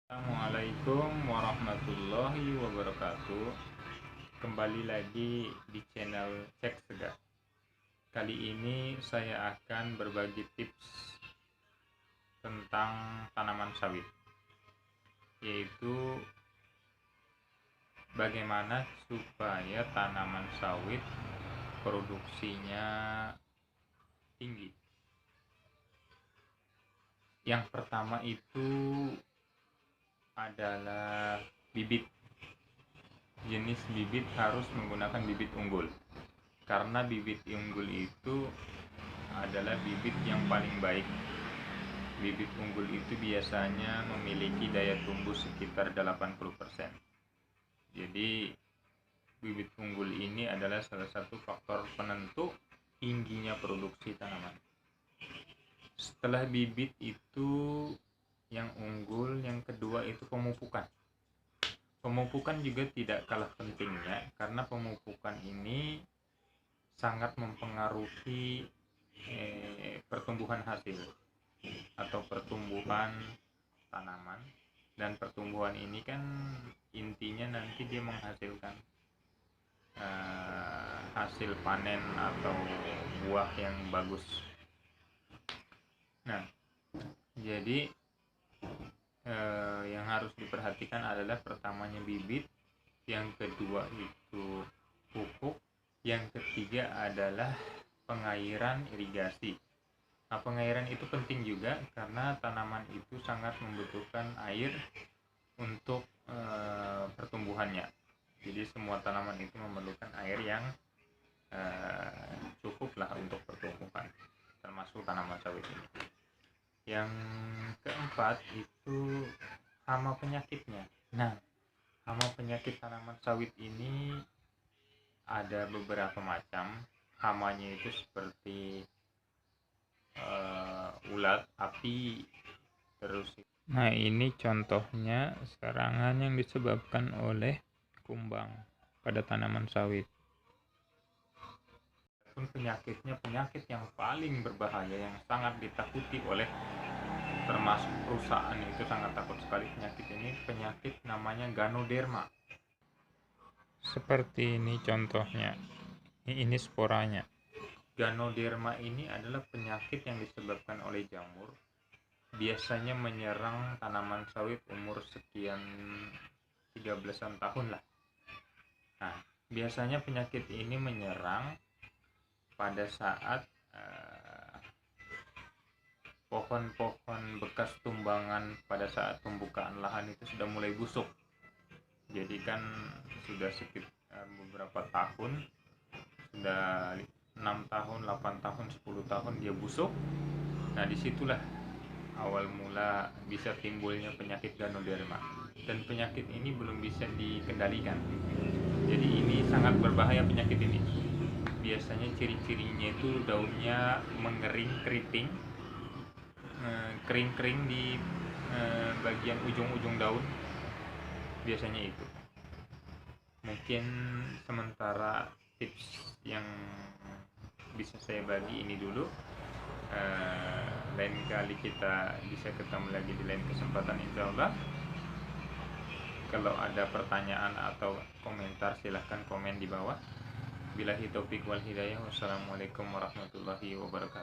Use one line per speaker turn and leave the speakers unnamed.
Assalamualaikum warahmatullahi wabarakatuh. Kembali lagi di channel Cek Segar. Kali ini saya akan berbagi tips tentang tanaman sawit, yaitu bagaimana supaya tanaman sawit produksinya tinggi. Yang pertama itu adalah bibit. Jenis bibit harus menggunakan bibit unggul, karena bibit unggul itu adalah bibit yang paling baik. Bibit unggul itu biasanya memiliki daya tumbuh sekitar 80%. Jadi bibit unggul ini adalah salah satu faktor penentu tingginya produksi tanaman. Setelah bibit itu yang unggul, yang kedua itu pemupukan. Pemupukan juga tidak kalah pentingnya, karena pemupukan ini sangat mempengaruhi pertumbuhan hasil atau pertumbuhan tanaman. Dan pertumbuhan ini kan intinya nanti dia menghasilkan hasil panen atau buah yang bagus. Nah, jadi yang harus diperhatikan adalah pertamanya bibit, yang kedua itu pupuk, yang ketiga adalah pengairan irigasi. Nah, pengairan itu penting juga karena tanaman itu sangat membutuhkan air untuk pertumbuhannya. Jadi semua tanaman itu memerlukan air yang cukup lah untuk pertumbuhan, termasuk tanaman sawit ini. Yang keempat itu hama penyakitnya. Nah, hama penyakit tanaman sawit ini ada beberapa macam. Hamanya itu seperti ulat, api, terus. Nah, ini contohnya serangan yang disebabkan oleh kumbang pada tanaman sawit. Penyakitnya penyakit yang paling berbahaya, yang sangat ditakuti oleh termasuk perusahaan, itu sangat takut sekali penyakit ini. Penyakit namanya Ganoderma. Seperti ini contohnya. Ini sporanya. Ganoderma ini adalah penyakit yang disebabkan oleh jamur. Biasanya menyerang tanaman sawit umur sekian 13-an tahun lah. Nah, biasanya penyakit ini menyerang pada saat pohon-pohon bekas tumbangan pada saat pembukaan lahan itu sudah mulai busuk. Jadi kan sudah sekitar beberapa tahun, sudah 6 tahun, 8 tahun, 10 tahun dia busuk. Nah, disitulah awal mula bisa timbulnya penyakit Ganoderma. Dan penyakit ini belum bisa dikendalikan. Jadi ini sangat berbahaya penyakit ini. Biasanya ciri-cirinya itu daunnya mengering, keriting, kering-kering di bagian ujung-ujung daun. Biasanya itu. Mungkin sementara tips yang bisa saya bagi ini dulu. Lain kali kita bisa ketemu lagi di lain kesempatan, insyaallah. Kalau ada pertanyaan atau komentar silahkan komen di bawah. Billahi taufik wal hidayah. Wassalamualaikum warahmatullahi wabarakatuh.